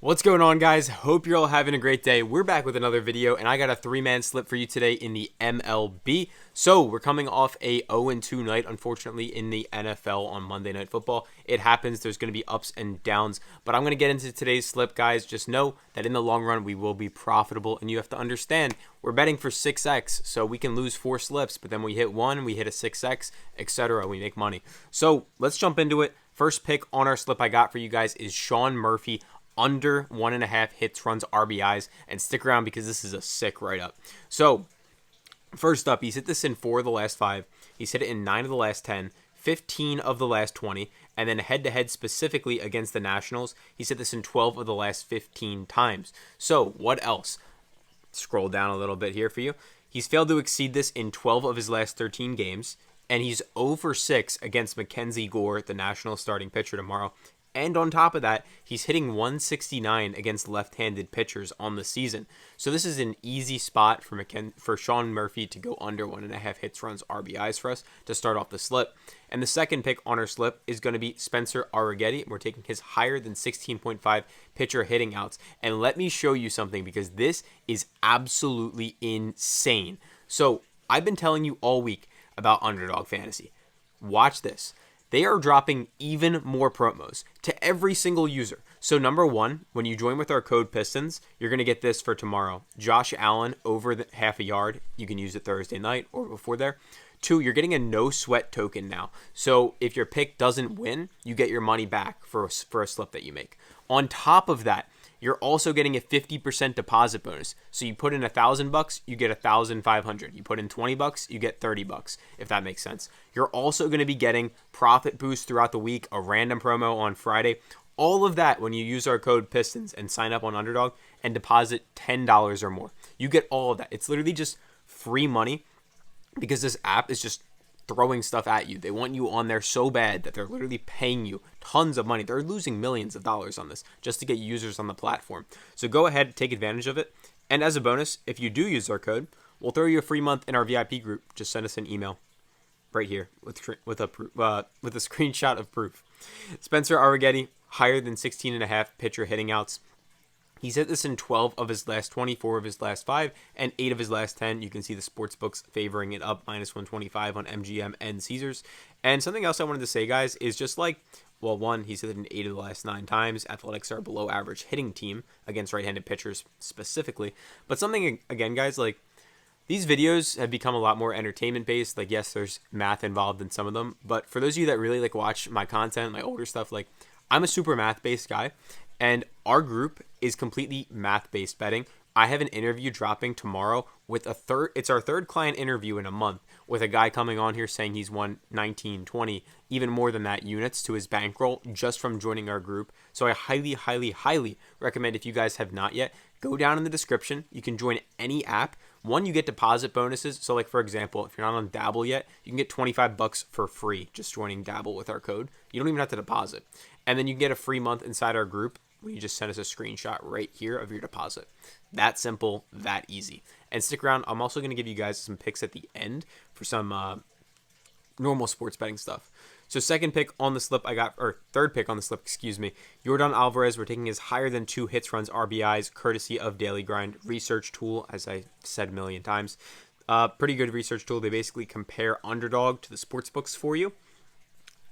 What's going on, guys? Hope you're all having a great day. We're back with another video, and I got a three-man slip for you today in the MLB. So we're coming off a 0-2 night, unfortunately, in the NFL on Monday Night Football. It happens. There's going to be ups and downs, but I'm going to get into today's slip, guys. Just know that in the long run, we will be profitable, and you have to understand we're betting for 6x, so we can lose 4 slips, but then we hit one, we hit a 6x, etc. We make money. So let's jump into it. First pick on our slip I got for you guys is Shawn Murphy under 1.5 hits, runs, RBIs, and stick around because this is a sick write-up. So, first up, he's hit this in 4 of the last 5. He's hit it in 9 of the last 10, 15 of the last 20, and then head-to-head specifically against the Nationals, he's hit this in 12 of the last 15 times. So, what else? Scroll down a little bit here for you. He's failed to exceed this in 12 of his last 13 games, and he's 0 for 6 against Mackenzie Gore, the Nationals starting pitcher tomorrow. And on top of that, he's hitting 169 against left-handed pitchers on the season. So this is an easy spot for Shawn Murphy to go under 1.5 hits, runs, RBIs for us to start off the slip. And the second pick on our slip is going to be Spencer Arrighetti. We're taking his higher than 16.5 pitcher hitting outs. And let me show you something because this is absolutely insane. So I've been telling you all week about Underdog Fantasy. Watch this. They are dropping even more promos to every single user. So number one, when you join with our code PISTONS, you're going to get this for tomorrow. Josh Allen over the half a yard. You can use it Thursday night or before there. 2, you're getting a no sweat token now. So if your pick doesn't win, you get your money back for a slip that you make. On top of that, you're also getting a 50% deposit bonus. So you put in $1,000, you get 1,500. You put in $20, you get $30, if that makes sense. You're also going to be getting profit boosts throughout the week, a random promo on Friday. All of that when you use our code PISTONS and sign up on Underdog and deposit $10 or more. You get all of that. It's literally just free money because this app is just throwing stuff at you. They want you on there so bad that they're literally paying you tons of money. They're losing millions of dollars on this just to get users on the platform. So go ahead, take advantage of it. And as a bonus, if you do use our code, we'll throw you a free month in our VIP group. Just send us an email right here with a screenshot of proof. Spencer Arrighetti, higher than 16.5 pitcher hitting outs. He's hit this in 12 of his last 24 of his last 5, and 8 of his last 10. You can see the sports books favoring it up, -125 on MGM and Caesars. And something else I wanted to say, guys, is just like, well, one, he's hit it in 8 of the last 9 times. Athletics are a below average hitting team against right-handed pitchers specifically. But something, again, guys, like, these videos have become a lot more entertainment-based. Like, yes, there's math involved in some of them. But for those of you that really, like, watch my content, my older stuff, like, I'm a super math-based guy. And our group is completely math-based betting. I have an interview dropping tomorrow with it's our third client interview in a month with a guy coming on here saying he's won 19, 20, even more than that units to his bankroll just from joining our group. So I highly, highly, highly recommend, if you guys have not yet, go down in the description. You can join any app. One, you get deposit bonuses. So like, for example, if you're not on Dabble yet, you can get $25 for free just joining Dabble with our code. You don't even have to deposit. And then you can get a free month inside our group when you just send us a screenshot right here of your deposit. That simple, that easy. And stick around. I'm also going to give you guys some picks at the end for some normal sports betting stuff. So second pick on the slip third pick on the slip, excuse me, Yordan Alvarez. We're taking his higher than 2 hits, runs, RBIs, courtesy of Daily Grind research tool, as I said a million times. Pretty good research tool. They basically compare Underdog to the sports books for you.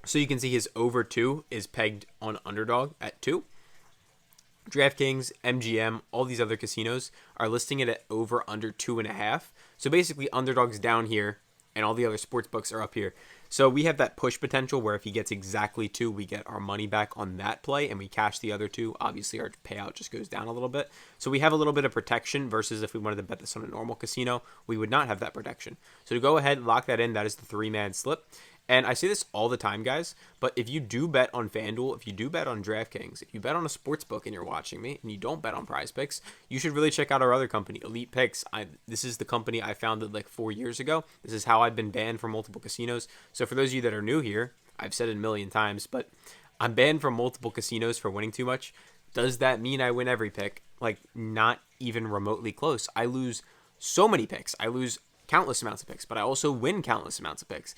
So you can see his over 2 is pegged on Underdog at 2. Draftkings, MGM, all these other casinos are listing it at over under 2.5. So basically, Underdog's down here, and all the other sports books are up here. So we have that push potential where if he gets exactly 2, we get our money back on that play, and we cash the other 2. Obviously, our payout just goes down a little bit. So we have a little bit of protection versus if we wanted to bet this on a normal casino, we would not have that protection. So to go ahead and lock that in, that is the 3-man slip. And I say this all the time, guys, but if you do bet on Fanduel, if you do bet on Draftkings, if you bet on a sports book and you're watching me and you don't bet on PrizePicks, you should really check out our other company, Elite Picks. This is the company I founded like 4 years ago. This is how I've been banned from multiple casinos. So for those of you that are new here, I've said it a million times, but I'm banned from multiple casinos for winning too much. Does that mean I win every pick? Like, not even remotely close. I lose so many picks. I lose countless amounts of picks, but I also win countless amounts of picks.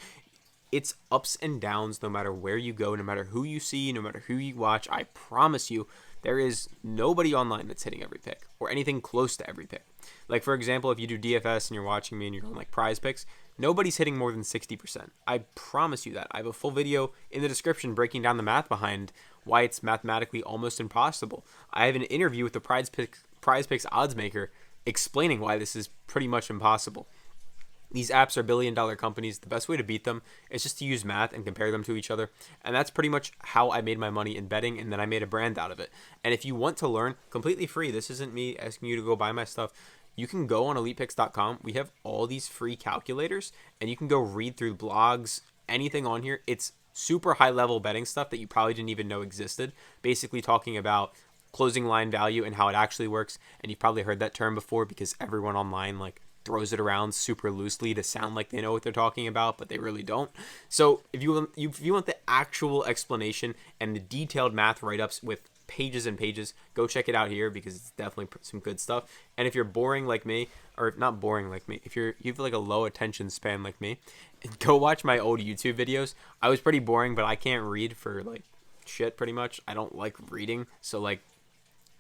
It's ups and downs no matter where you go, no matter who you see, no matter who you watch. I promise you, there is nobody online that's hitting every pick or anything close to every pick. Like, for example, if you do DFS and you're watching me and you're on like prize picks, nobody's hitting more than 60%. I promise you that. I have a full video in the description breaking down the math behind why it's mathematically almost impossible. I have an interview with the prize picks odds maker explaining why this is pretty much impossible. These apps are billion-dollar companies. The best way to beat them is just to use math and compare them to each other. And that's pretty much how I made my money in betting, and then I made a brand out of it. And if you want to learn completely free, this isn't me asking you to go buy my stuff. You can go on elitepicks.com. We have all these free calculators, and you can go read through blogs, anything on here. It's super high-level betting stuff that you probably didn't even know existed. Basically talking about closing line value and how it actually works. And you've probably heard that term before because everyone online like throws it around super loosely to sound like they know what they're talking about, but they really don't. So if you want the actual explanation and the detailed math write-ups with pages and pages, go check it out here because it's definitely some good stuff. And if you're boring like me, or not boring like me, if you have like a low attention span like me, go watch my old YouTube videos. I was pretty boring, but I can't read for like shit pretty much. I don't like reading, so like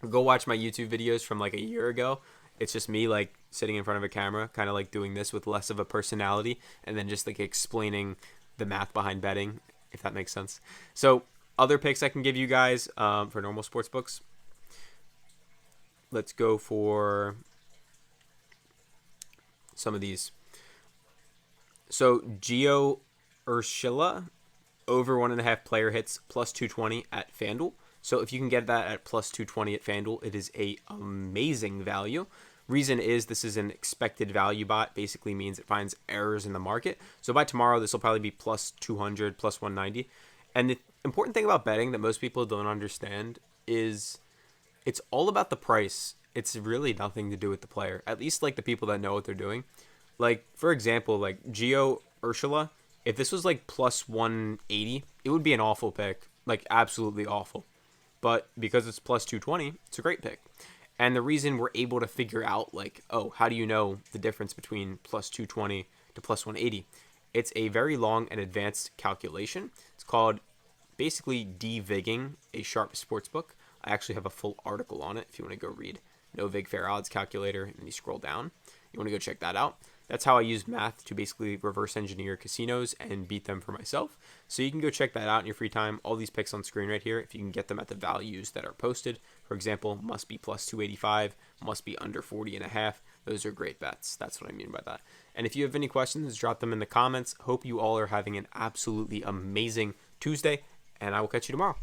go watch my YouTube videos from like a year ago. It's just me like sitting in front of a camera, kind of like doing this with less of a personality, and then just like explaining the math behind betting, if that makes sense. So other picks I can give you guys for normal sports books. Let's go for some of these. So Gio Urshela over 1.5 player hits plus 220 at Fanduel. So if you can get that at plus 220 at Fanduel, it is a amazing value. Reason is this is an expected value bot. Basically means it finds errors in the market. So by tomorrow, this will probably be plus 200, plus 190. And the important thing about betting that most people don't understand is it's all about the price. It's really nothing to do with the player. At least like the people that know what they're doing. Like, for example, like Gio Urshela, if this was like plus 180, it would be an awful pick. Like, absolutely awful. But because it's plus 220, it's a great pick. And the reason we're able to figure out, like, oh, how do you know the difference between plus 220 to plus 180? It's a very long and advanced calculation. It's called basically de-vigging a sharp sportsbook. I actually have a full article on it if you want to go read. No Vig Fair Odds Calculator, and then you scroll down. You want to go check that out. That's how I use math to basically reverse engineer casinos and beat them for myself. So you can go check that out in your free time. All these picks on screen right here, if you can get them at the values that are posted. For example, must be plus 285, must be under 40.5. Those are great bets. That's what I mean by that. And if you have any questions, drop them in the comments. Hope you all are having an absolutely amazing Tuesday, and I will catch you tomorrow.